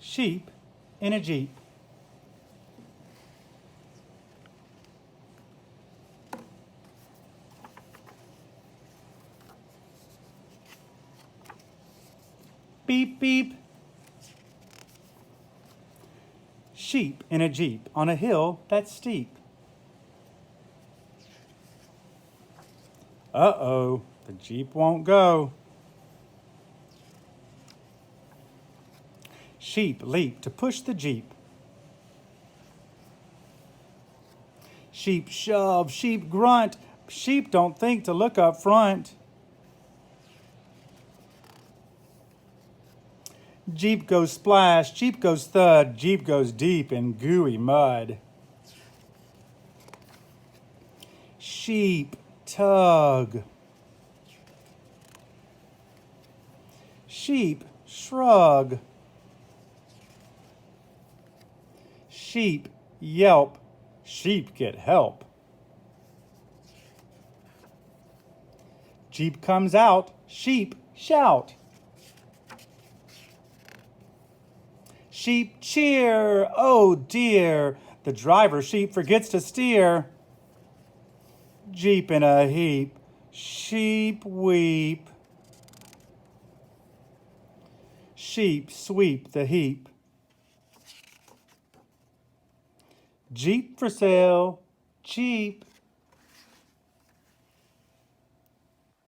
Sheep in a Jeep. Beep, beep. Sheep in a Jeep on a hill that's steep. Uh-oh, the Jeep won't go. Sheep leap to push the Jeep. Sheep shove, sheep grunt. Sheep don't think to look up front. Jeep goes splash, Jeep goes thud, Jeep goes deep in gooey mud. Sheep tug. Sheep shrug. Sheep yelp, sheep get help. Jeep comes out, sheep shout. Sheep cheer, oh dear, the driver sheep forgets to steer. Jeep in a heap, sheep weep. Sheep sweep the heap. Jeep for sale, cheap.